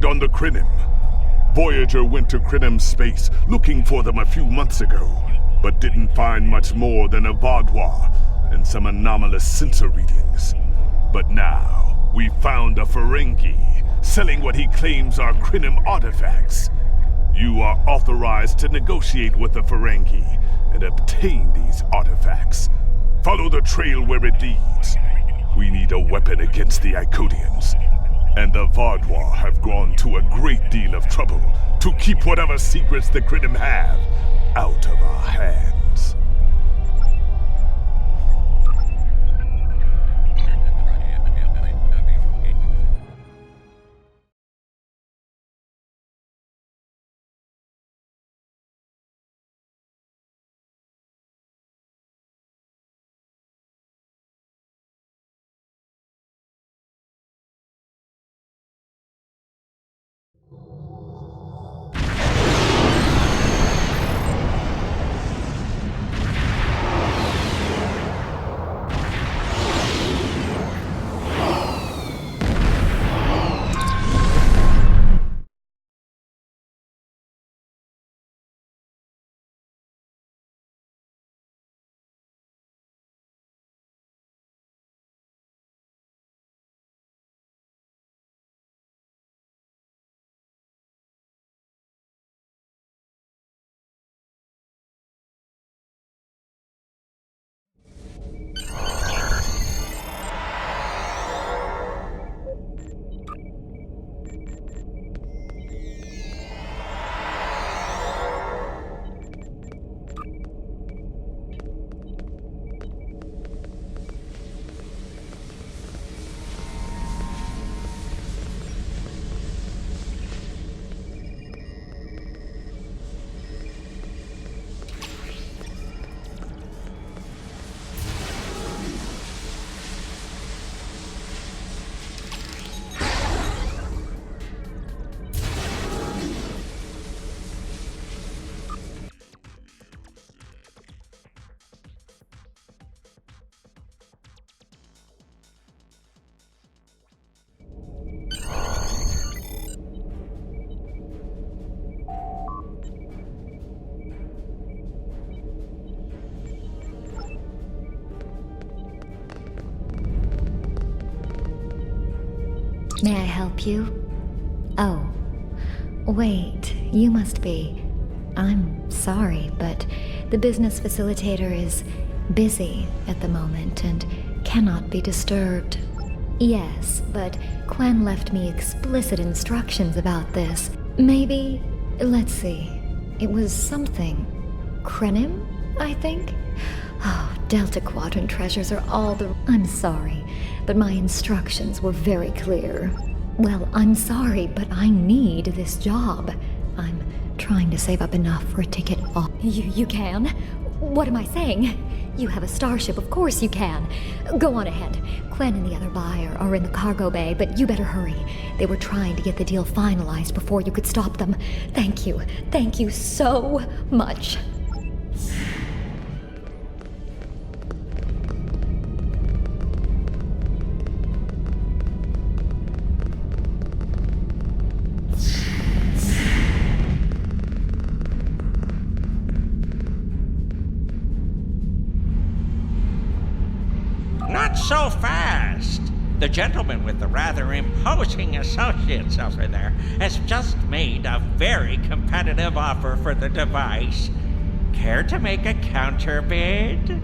on the Krenim. Voyager went to Krenim space looking for them a few months ago, but didn't find much more than a Vaudois and some anomalous sensor readings. But now, we found a Ferengi selling what he claims are Krenim artifacts. You are authorized to negotiate with the Ferengi and obtain these artifacts. Follow the trail where it leads. We need a weapon against the Iconians. And the Vaudois have gone to a great deal of trouble to keep whatever secrets the Krenim have out of our hands. May I help you? Oh, wait, you must be. I'm sorry, but the business facilitator is busy at the moment and cannot be disturbed. Yes, but Quen left me explicit instructions about this. Maybe, let's see, it was something. Krenim, I think? Oh, Delta Quadrant treasures are all the... I'm sorry, but my instructions were very clear. Well, I'm sorry, but I need this job. I'm trying to save up enough for a ticket off. You can? What am I saying? You have a starship, of course you can. Go on ahead. Quen and the other buyer are in the cargo bay, but you better hurry. They were trying to get the deal finalized before you could stop them. Thank you. Thank you so much. Not so fast! The gentleman with the rather imposing associates over there has just made a very competitive offer for the device. Care to make a counterbid?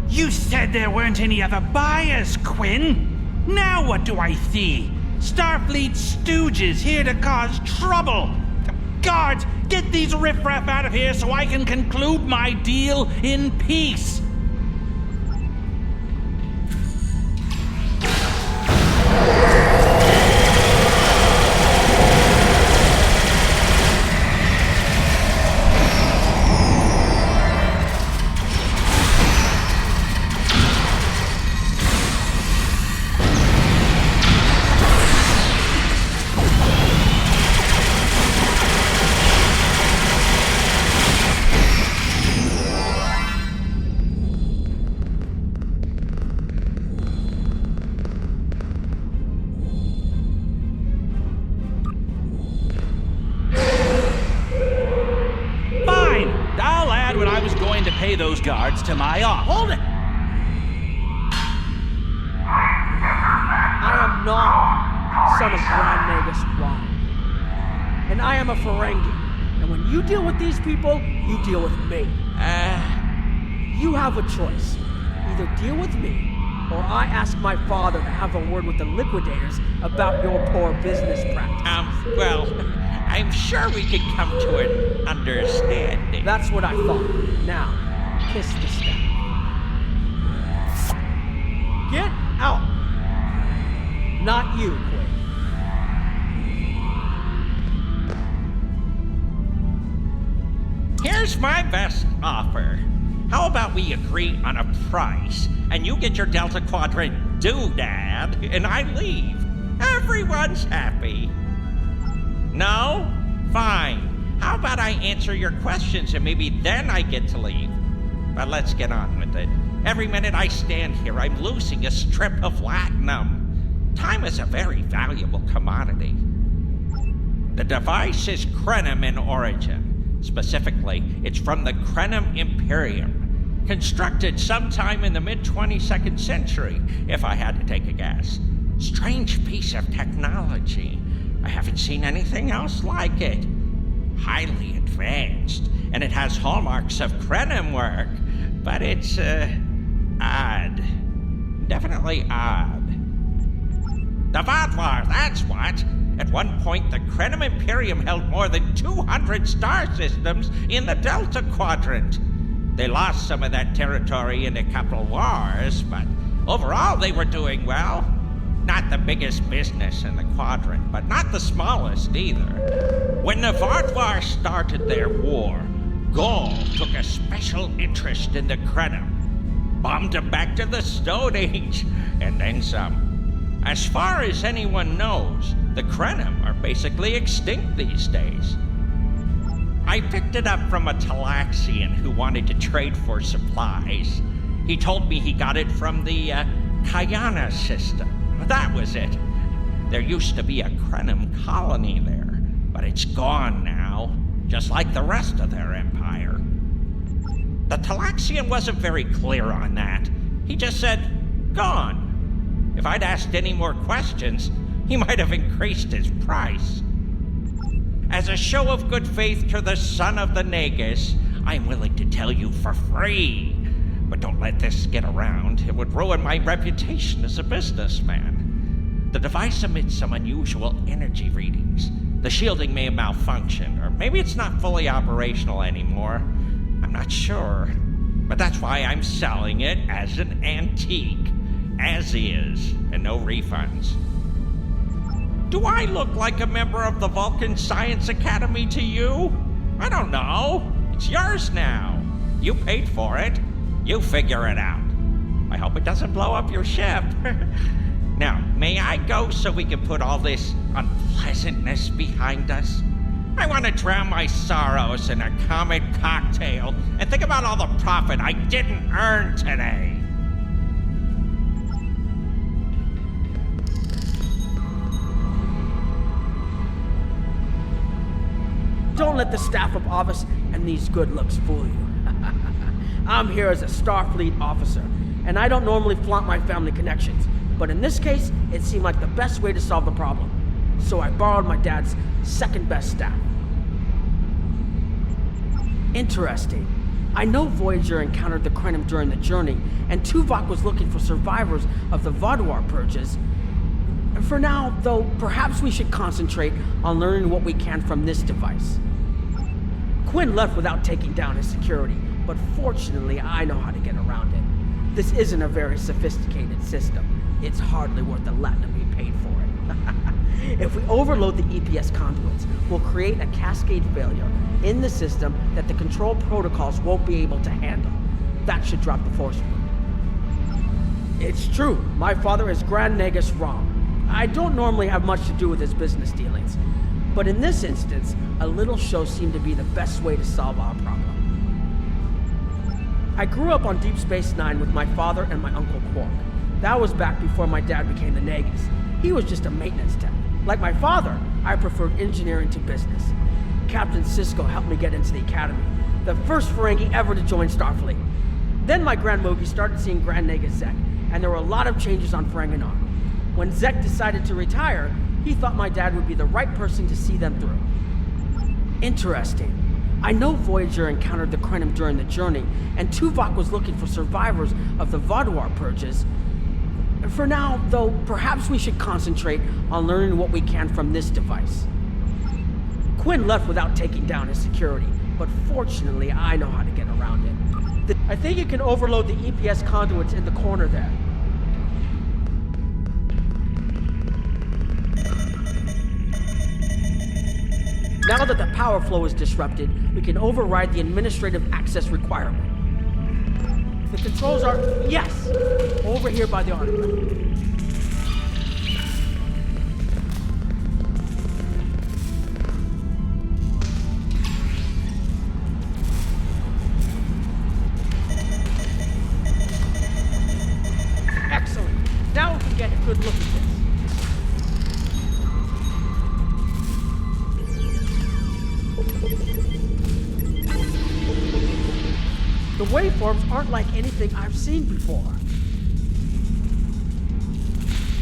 You said there weren't any other buyers, Quinn. Now what do I see? Starfleet stooges here to cause trouble. Guards, get these riffraff out of here so I can conclude my deal in peace. decide what I was going to pay those guards to my office. Hold it! I am not son of Grand Nagus Ron. And I am a Ferengi. And when you deal with these people, you deal with me. You have a choice. Either deal with me, or I ask my father to have a word with the liquidators about your poor business practice. Well, I'm sure we can come to an understanding. That's what I thought. Now, kiss the staff. Get out! Not you, Quinn. Here's my best offer. How about we agree on a price, and you get your Delta Quadrant doodad, and I leave? Everyone's happy. No? Fine. How about I answer your questions, and maybe then I get to leave? But let's get on with it. Every minute I stand here, I'm losing a strip of latinum. Time is a very valuable commodity. The device is Krenim in origin. Specifically, it's from the Krenim Imperium, constructed sometime in the mid-22nd century, if I had to take a guess. Strange piece of technology. I haven't seen anything else like it. Highly advanced, and it has hallmarks of Krenim work, but it's, odd. Definitely odd. The Vaadwaur, that's what! At one point, the Krenim Imperium held more than 200 star systems in the Delta Quadrant. They lost some of that territory in a couple wars, but overall they were doing well. Not the biggest business in the quadrant, but not the smallest either. When the Vaadwaur started their war, Gaul took a special interest in the Krenim, bombed them back to the Stone Age, and then some. As far as anyone knows, the Krenim are basically extinct these days. I picked it up from a Talaxian who wanted to trade for supplies. He told me he got it from the Kayana system. That was it. There used to be a Krenim colony there, but it's gone now, just like the rest of their empire. The Talaxian wasn't very clear on that. He just said, gone. If I'd asked any more questions, he might have increased his price. As a show of good faith to the son of the Nagus, I'm willing to tell you for free. But don't let this get around. It would ruin my reputation as a businessman. The device emits some unusual energy readings. The shielding may have malfunctioned, or maybe it's not fully operational anymore. I'm not sure. But that's why I'm selling it as an antique. As is, and no refunds. Do I look like a member of the Vulcan Science Academy to you? I don't know. It's yours now. You paid for it. You figure it out. I hope it doesn't blow up your ship. Now, may I go so we can put all this unpleasantness behind us? I want to drown my sorrows in a comet cocktail and think about all the profit I didn't earn today. Don't let the staff of Office and these good looks fool you. I'm here as a Starfleet officer, and I don't normally flaunt my family connections, but in this case, it seemed like the best way to solve the problem. So I borrowed my dad's second best staff. Interesting. I know Voyager encountered the Krenim during the journey, and Tuvok was looking for survivors of the Vaadwaur purges. For now, though, perhaps we should concentrate on learning what we can from this device. Quinn left without taking down his security, but fortunately I know how to get around it. This isn't a very sophisticated system. It's hardly worth the latinum we paid for it. If we overload the EPS conduits, we'll create a cascade failure in the system that the control protocols won't be able to handle. That should drop the force field. It's true, my father is Grand Nagus Rom. I don't normally have much to do with his business dealings, but in this instance, a little show seemed to be the best way to solve our problem. I grew up on Deep Space Nine with my father and my Uncle Quark. That was back before my dad became the Nagus. He was just a maintenance tech. Like my father, I preferred engineering to business. Captain Sisko helped me get into the academy, the first Ferengi ever to join Starfleet. Then my Grand Mogi started seeing Grand Naga Zek, and there were a lot of changes on Ferenginar. When Zek decided to retire, he thought my dad would be the right person to see them through. Interesting. I know Voyager encountered the Krenim during the journey, and Tuvok was looking for survivors of the Vaadwaur purges. For now, though, perhaps we should concentrate on learning what we can from this device. Quinn left without taking down his security, but fortunately I know how to get around it. I think you can overload the EPS conduits in the corner there. Now that the power flow is disrupted, we can override the administrative access requirement. The controls are, yes, over here by the artifact. Excellent. Now we can get a good look at this. The waveforms aren't like anything I've seen before.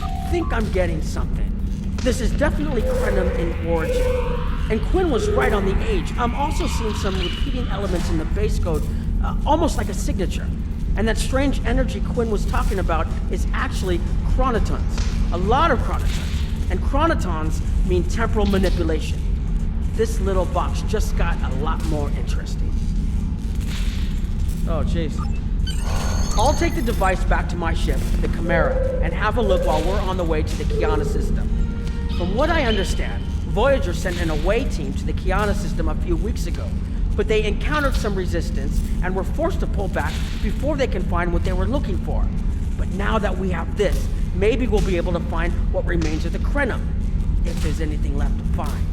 I think I'm getting something. This is definitely Krenim in origin. And Quinn was right on the age. I'm also seeing some repeating elements in the base code, almost like a signature. And that strange energy Quinn was talking about is actually chronotons. A lot of chronotons. And chronotons mean temporal manipulation. This little box just got a lot more interesting. Oh, jeez. I'll take the device back to my ship, the Chimera, and have a look while we're on the way to the Kiana system. From what I understand, Voyager sent an away team to the Kiana system a few weeks ago, but they encountered some resistance and were forced to pull back before they can find what they were looking for. But now that we have this, maybe we'll be able to find what remains of the Krenim, if there's anything left to find.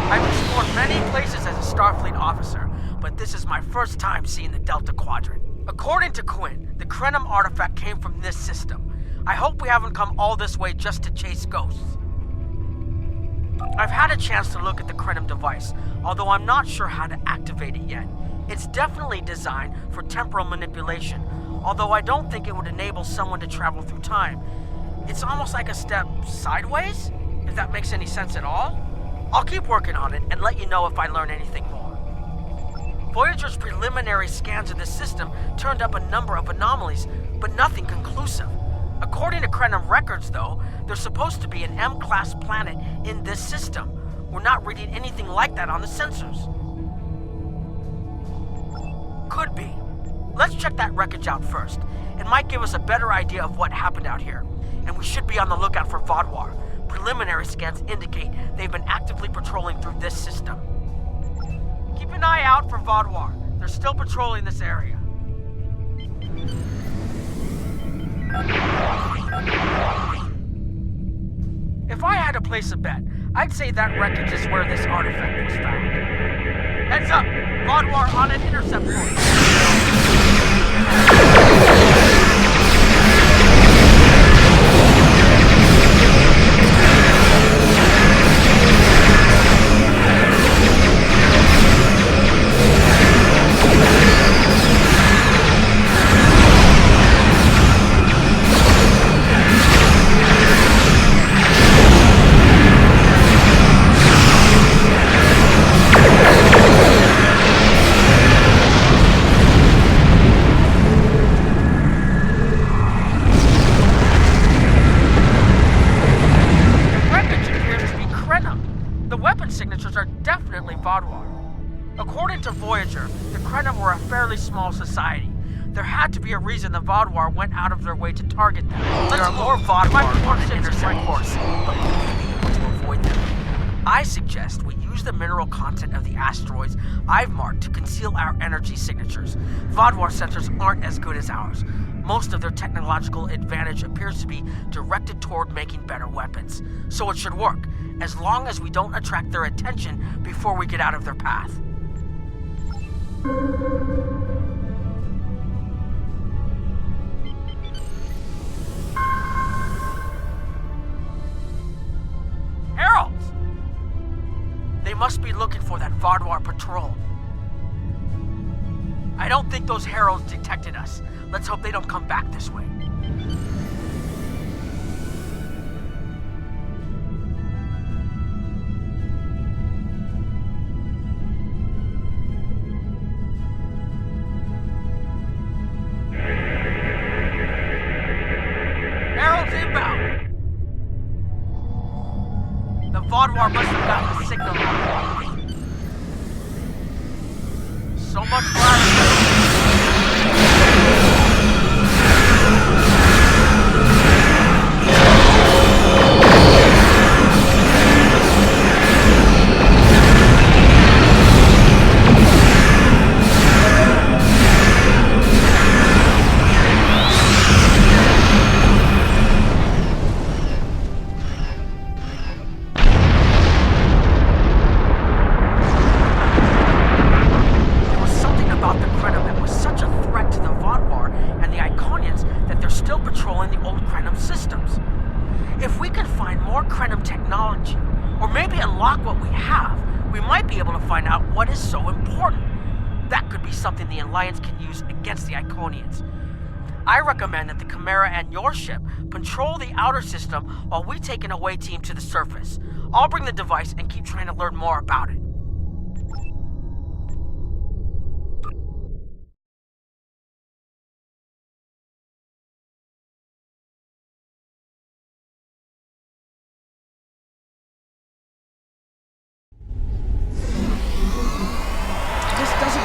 I've explored many places as a Starfleet officer, but this is my first time seeing the Delta Quadrant. According to Quinn, the Krenim artifact came from this system. I hope we haven't come all this way just to chase ghosts. I've had a chance to look at the Krenim device, although I'm not sure how to activate it yet. It's definitely designed for temporal manipulation, although I don't think it would enable someone to travel through time. It's almost like a step sideways, if that makes any sense at all. I'll keep working on it and let you know if I learn anything more. Voyager's preliminary scans of the system turned up a number of anomalies, but nothing conclusive. According to Krenim records, though, there's supposed to be an M-class planet in this system. We're not reading anything like that on the sensors. Could be. Let's check that wreckage out first. It might give us a better idea of what happened out here. And we should be on the lookout for Vaadwaur. Preliminary scans indicate they've been actively patrolling through this system. Keep an eye out for Vaadwaur. They're still patrolling this area. If I had to place a bet, I'd say that wreckage is where this artifact was found. Heads up! Vaadwaur on an intercept point. According to Voyager, the Krenim were a fairly small society. There had to be a reason the Vaadwaur went out of their way to target them. There are more Vaadwaur on an intercept course, but we may be able to avoid them. I suggest we use the mineral content of the asteroids I've marked to conceal our energy signatures. Vaadwaur sensors aren't as good as ours, Most of their technological advantage appears to be directed toward making better weapons. So it should work, as long as we don't attract their attention before we get out of their path. Heralds! They must be looking for that Vardwar patrol. I don't think those heralds detected us. Let's hope they don't come back this way. Heralds inbound! The Vardwar must have gotten the signal. So much fire! If we can find more Krenim technology, or maybe unlock what we have, we might be able to find out what is so important. That could be something the Alliance can use against the Iconians. I recommend that the Chimera and your ship patrol the outer system while we take an away team to the surface. I'll bring the device and keep trying to learn more about it.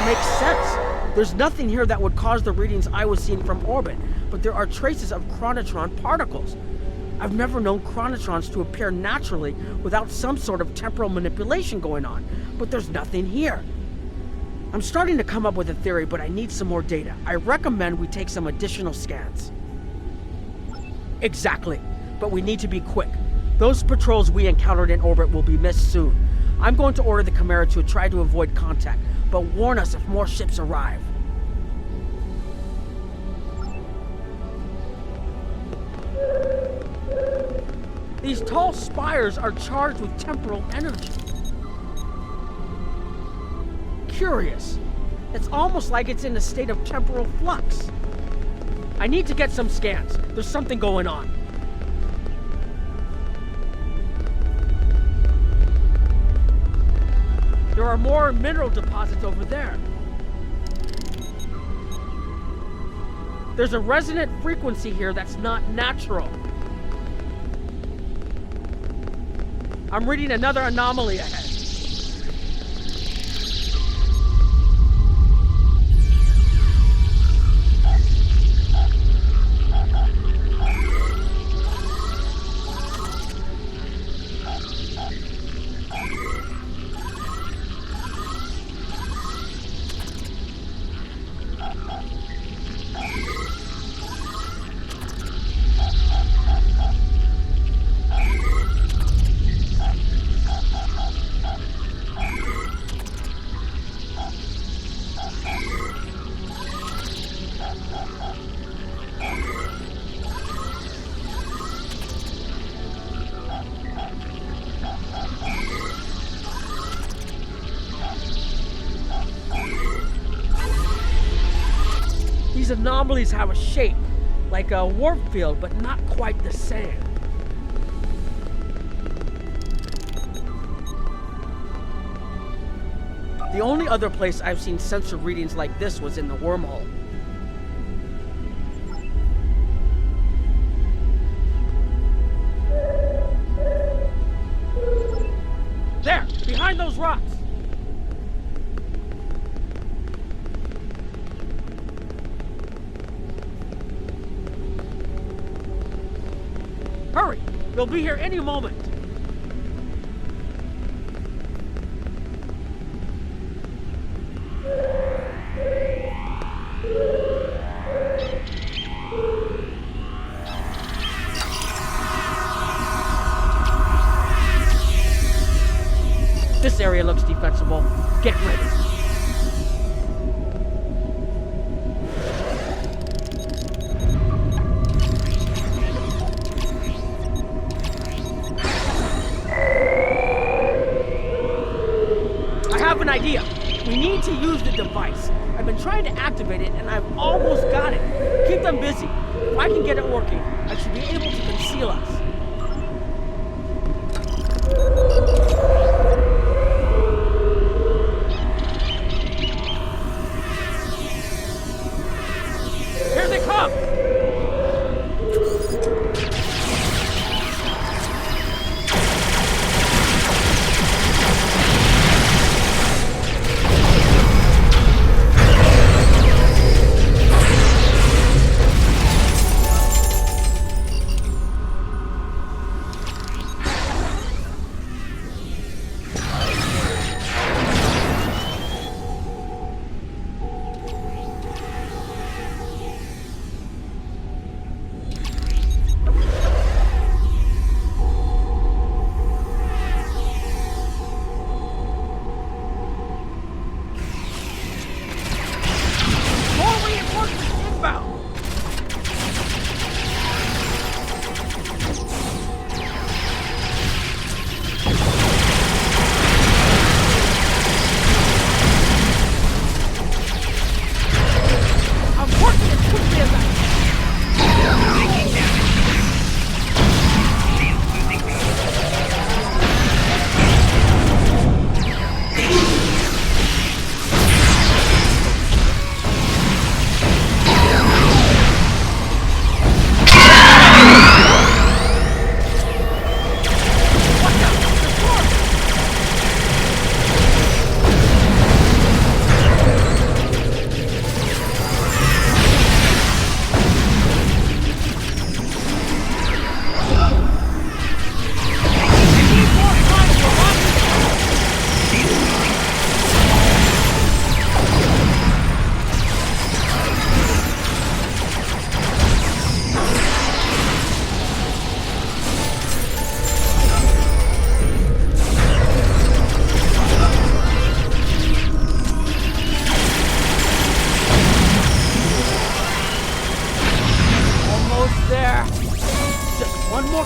Makes sense. There's nothing here that would cause the readings I was seeing from orbit, but there are traces of chronotron particles. I've never known chronotrons to appear naturally without some sort of temporal manipulation going on, but there's nothing here. I'm starting to come up with a theory, but I need some more data. I recommend we take some additional scans. Exactly, but we need to be quick. Those patrols we encountered in orbit will be missed soon. I'm going to order the Chimera to try to avoid contact, but warn us if more ships arrive. These tall spires are charged with temporal energy. Curious. It's almost like it's in a state of temporal flux. I need to get some scans. There's something going on. There are more mineral deposits over there. There's a resonant frequency here that's not natural. I'm reading another anomaly ahead. These anomalies have a shape, like a warp field, but not quite the same. The only other place I've seen sensor readings like this was in the wormhole. There! Behind those rocks! Hurry! They'll be here any moment! This area looks defensible. Get ready. I have an idea. We need to use the device. I've been trying to activate it, and I've almost got it. Keep them busy. If I can get it working, I should be able to conceal us. Here they come!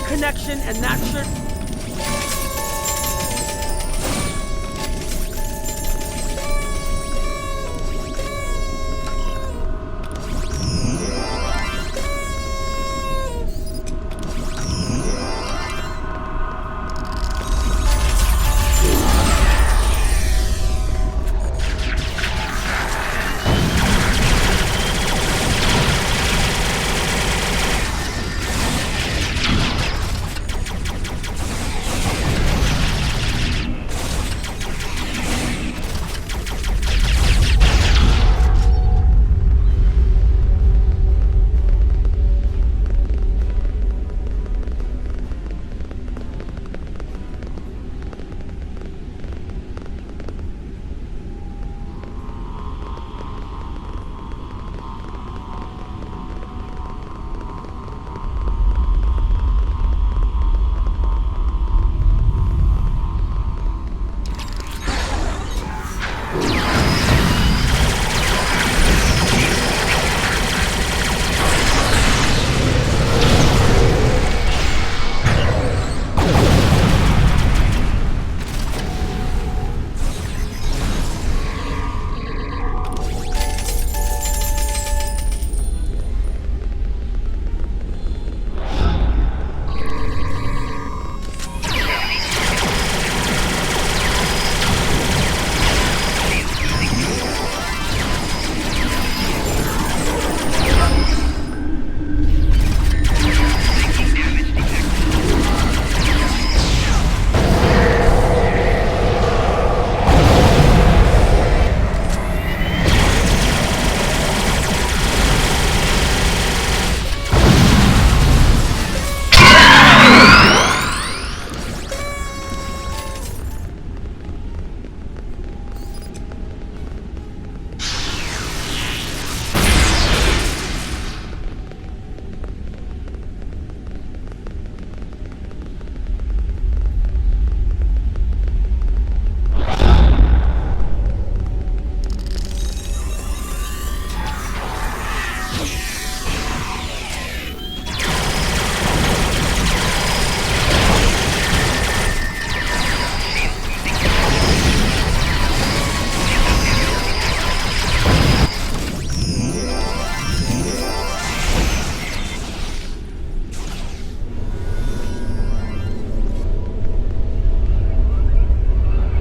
Connection, and that should...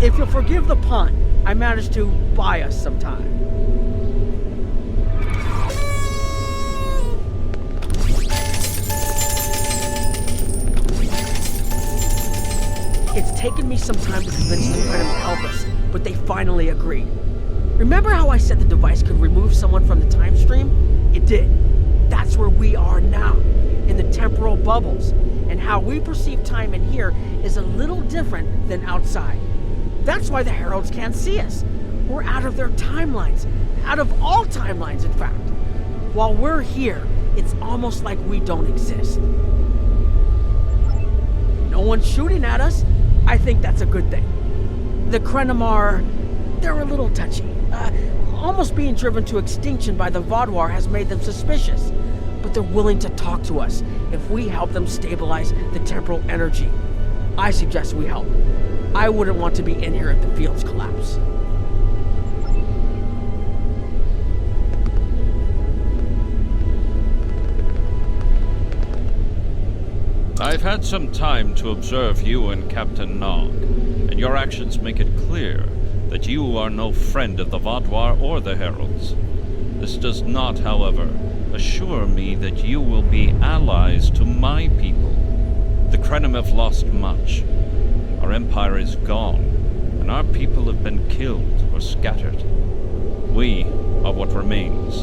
If you'll forgive the pun, I managed to buy us some time. It's taken me some time to convince the Krenim to help us, but they finally agreed. Remember how I said the device could remove someone from the time stream? It did. That's where we are now, in the temporal bubbles, and how we perceive time in here is a little different than outside. That's why the Heralds can't see us. We're out of their timelines, out of all timelines, in fact. While we're here, it's almost like we don't exist. No one's shooting at us. I think that's a good thing. The Krenim they're a little touchy. Almost being driven to extinction by the Vaudouar has made them suspicious. But they're willing to talk to us if we help them stabilize the temporal energy. I suggest we help. I wouldn't want to be in here if the fields collapse. I've had some time to observe you and Captain Nog, and your actions make it clear that you are no friend of the Vaudouar or the Heralds. This does not, however, assure me that you will be allies to my people. The Krenim have lost much. Our empire is gone, and our people have been killed or scattered. We are what remains,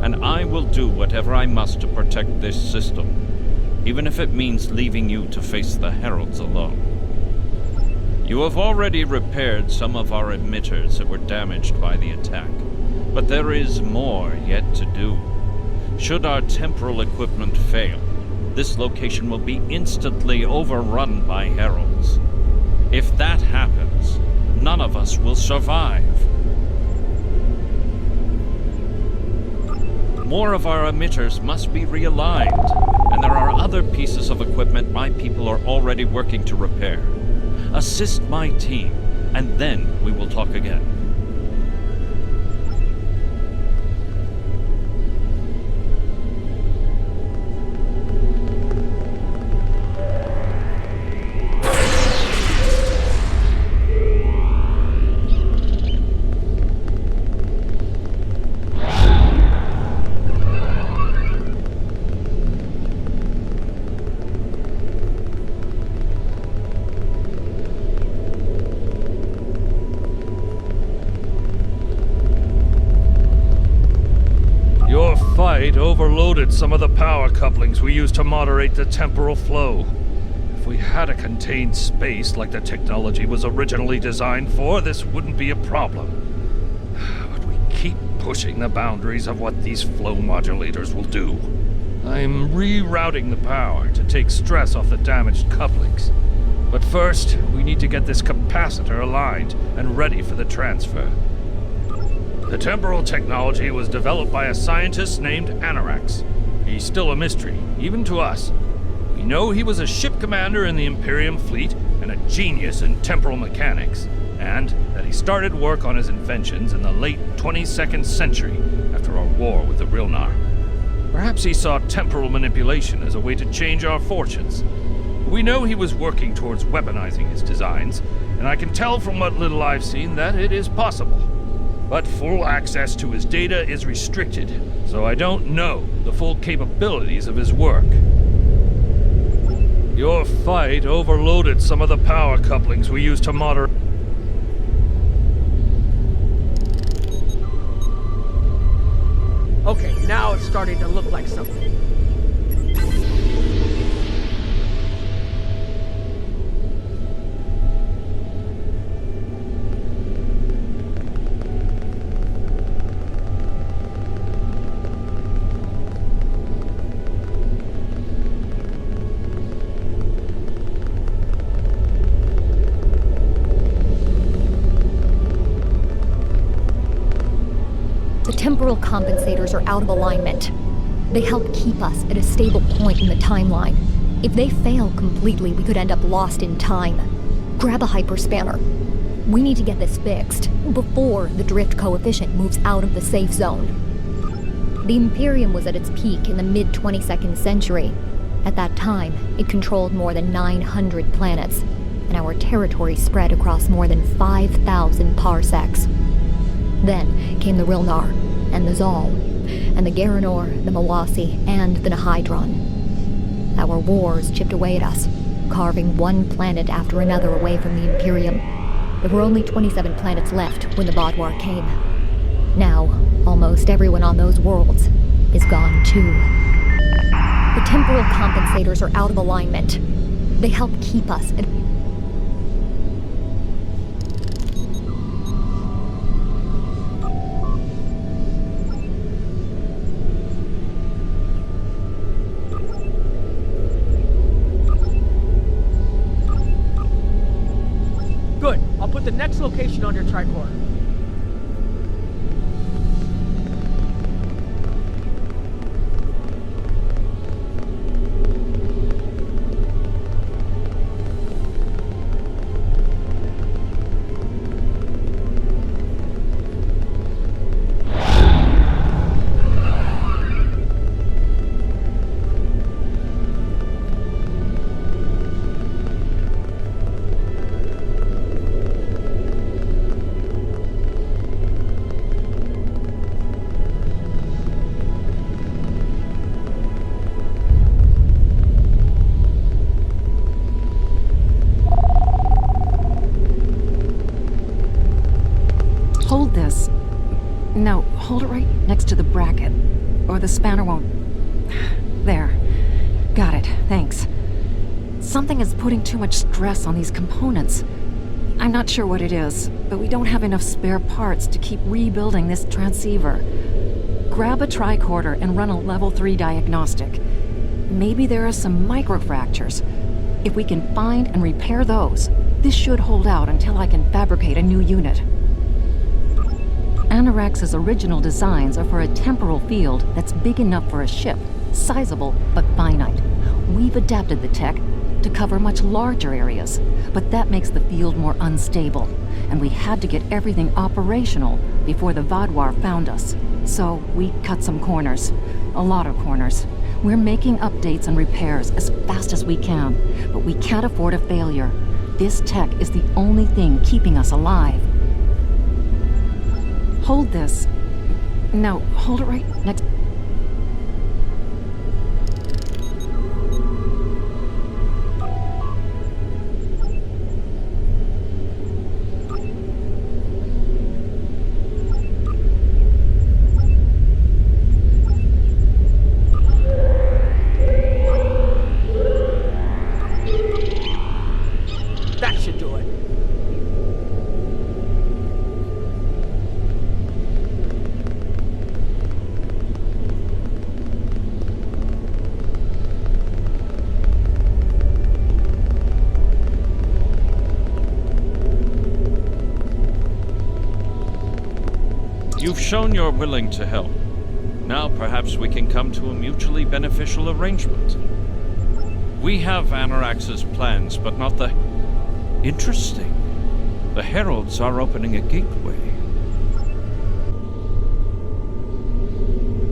and I will do whatever I must to protect this system, even if it means leaving you to face the Heralds alone. You have already repaired some of our emitters that were damaged by the attack, but there is more yet to do. Should our temporal equipment fail, this location will be instantly overrun by Heralds. If that happens, none of us will survive. More of our emitters must be realigned, and there are other pieces of equipment my people are already working to repair. Assist my team, and then we will talk again. Overloaded some of the power couplings we use to moderate the temporal flow. If we had a contained space like the technology was originally designed for, this wouldn't be a problem. But we keep pushing the boundaries of what these flow modulators will do. I'm rerouting the power to take stress off the damaged couplings. But first, we need to get this capacitor aligned and ready for the transfer. The temporal technology was developed by a scientist named Anorax. He's still a mystery, even to us. We know he was a ship commander in the Imperium fleet and a genius in temporal mechanics, and that he started work on his inventions in the late 22nd century after our war with the Rilnar. Perhaps he saw temporal manipulation as a way to change our fortunes. We know he was working towards weaponizing his designs, and I can tell from what little I've seen that it is possible. But full access to his data is restricted, so I don't know the full capabilities of his work. Your fight overloaded some of the power couplings we use to moderate. Okay, now it's starting to look like something. Temporal compensators are out of alignment. They help keep us at a stable point in the timeline. If they fail completely, we could end up lost in time. Grab a hyperspanner. We need to get this fixed before the drift coefficient moves out of the safe zone. The Imperium was at its peak in the mid-22nd century. At that time, it controlled more than 900 planets, and and our territory spread across more than 5,000 parsecs. Then came the Rilnar, and the Zal, and the Garanor, the Mawasi, and the Nahydron. Our wars chipped away at us, carving one planet after another away from the Imperium. There were only 27 planets left when the Vaadwaur came. Now, almost everyone on those worlds is gone too. The temporal compensators are out of alignment. They help keep us at Good. I'll put the next location on your tricorder. Hold this. No, hold it right next to the bracket, or the spanner won't... There. Got it, thanks. Something is putting too much stress on these components. I'm not sure what it is, but we don't have enough spare parts to keep rebuilding this transceiver. Grab a tricorder and run a level 3 diagnostic. Maybe there are some microfractures. If we can find and repair those, this should hold out until I can fabricate a new unit. Anorax's original designs are for a temporal field that's big enough for a ship, sizable but finite. We've adapted the tech to cover much larger areas, but that makes the field more unstable, and we had to get everything operational before the Vaadwaur found us. So we cut some corners. A lot of corners. We're making updates and repairs as fast as we can, but we can't afford a failure. This tech is the only thing keeping us alive. Hold this. No, hold it right next... That should do it. You've shown you're willing to help. Now perhaps we can come to a mutually beneficial arrangement. We have Anorax's plans, but not the... Interesting. The Heralds are opening a gateway.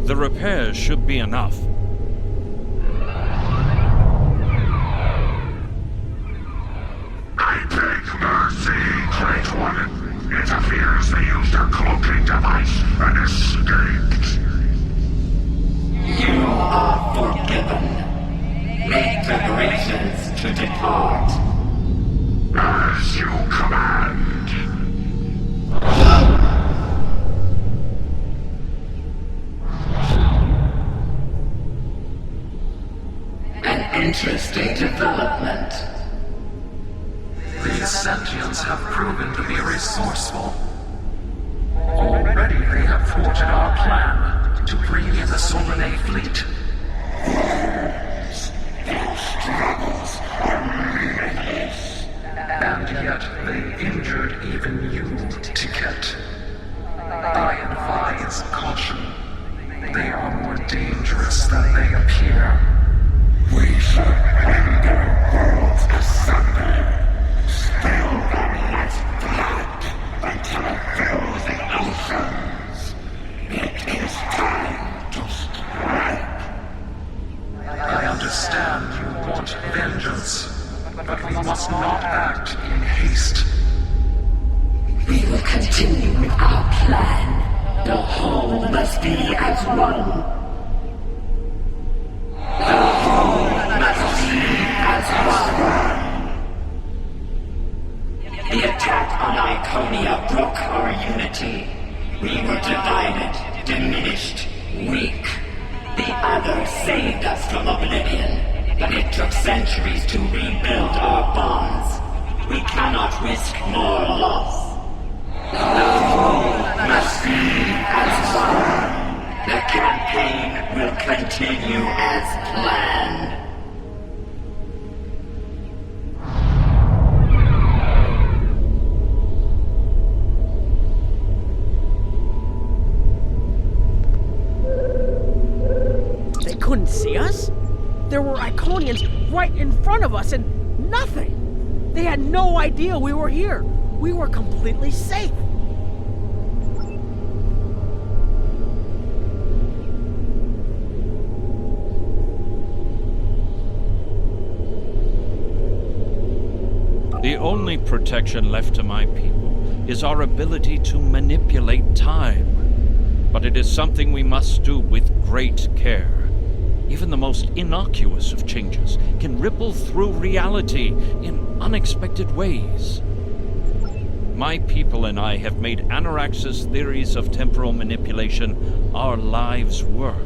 The repairs should be enough. I beg mercy, Great One. It appears they used a cloaking device and escaped. You are forgiven. Make preparations to depart. As you command. An interesting development. These sentients have proven to be resourceful. Already they have thwarted our plan to bring in the Solanae fleet. Their struggles are meaningless. And yet they injured even you, Ticket. I advise caution. They are more dangerous than they appear. We should rend their worlds asunder. Spill them with blood until it fills the oceans. It is time to strike. I understand you want but we must not act in haste. We will continue with our plan. The whole must be as one. The whole must be as one. The attack on Iconia broke our unity. We were divided, diminished, weak. The others saved us from oblivion, but it took centuries to rebuild our bonds. We cannot risk more loss. The whole must be as one. The campaign will continue as planned. They couldn't see us? There were Iconians right in front of us and nothing. They had no idea we were here. We were completely safe. The only protection left to my people is our ability to manipulate time. But it is something we must do with great care. Even the most innocuous of changes can ripple through reality in unexpected ways. My people and I have made Anorax's theories of temporal manipulation our lives' work.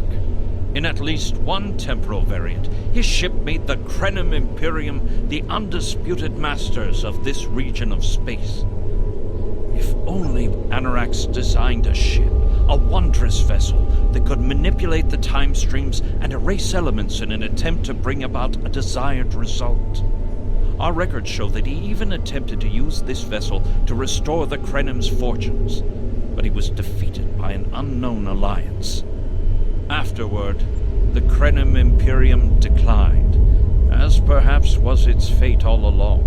In at least one temporal variant, his ship made the Krenim Imperium the undisputed masters of this region of space. If only Anorax designed a ship, a wondrous vessel that could manipulate the time streams and erase elements in an attempt to bring about a desired result. Our records show that he even attempted to use this vessel to restore the Krenim's fortunes, but he was defeated by an unknown alliance. Afterward, the Krenim Imperium declined, as perhaps was its fate all along.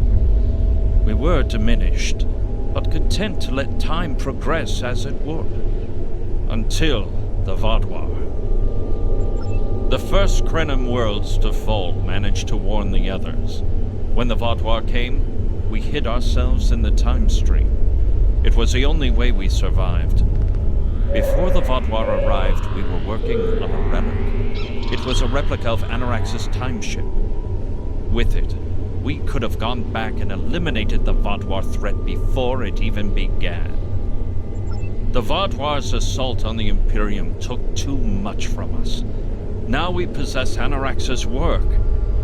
We were diminished, but content to let time progress as it would. Until the Vaadwaur. The first Krenim worlds to fall managed to warn the others. When the Vaadwaur came, we hid ourselves in the time stream. It was the only way we survived. Before the Vaadwaur arrived, we were working on a relic. It was a replica of Anorax's time ship. With it, we could have gone back and eliminated the Vaadwaur threat before it even began. The Vaadwaur's assault on the Imperium took too much from us. Now we possess Anorax's work,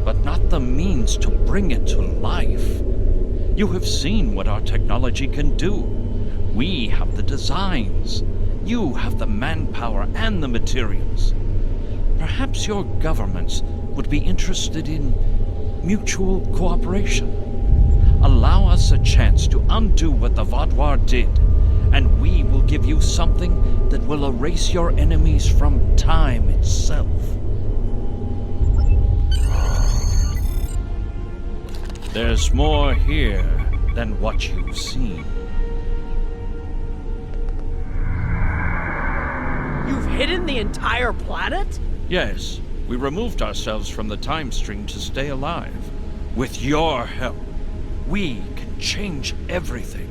but not the means to bring it to life. You have seen what our technology can do. We have the designs. You have the manpower and the materials. Perhaps your governments would be interested in mutual cooperation. Allow us a chance to undo what the Vaadwaur did, and we will give you something that will erase your enemies from time itself. There's more here than what you've seen. You've hidden the entire planet? Yes, we removed ourselves from the time stream to stay alive. With your help, we can change everything.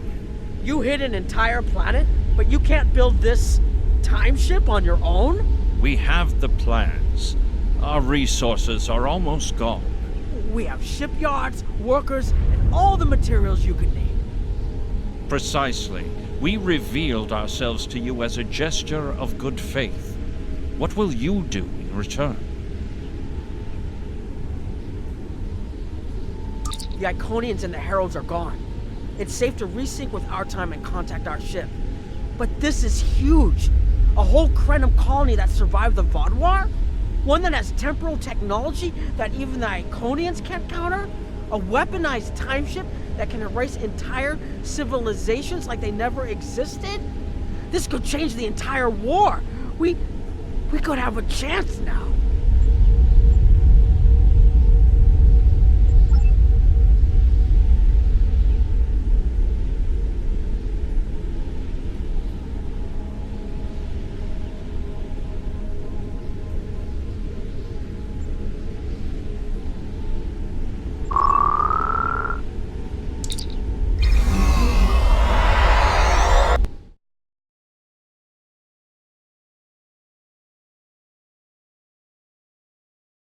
You hid an entire planet, but you can't build this time ship on your own? We have the plans. Our resources are almost gone. We have shipyards, workers, and all the materials you could need. Precisely. We revealed ourselves to you as a gesture of good faith. What will you do in return? The Iconians and the Heralds are gone. It's safe to resync with our time and contact our ship. But this is huge. A whole Krenim colony that survived the Vaadwaur? One that has temporal technology that even the Iconians can't counter? A weaponized time ship that can erase entire civilizations like they never existed? This could change the entire war. We could have a chance now.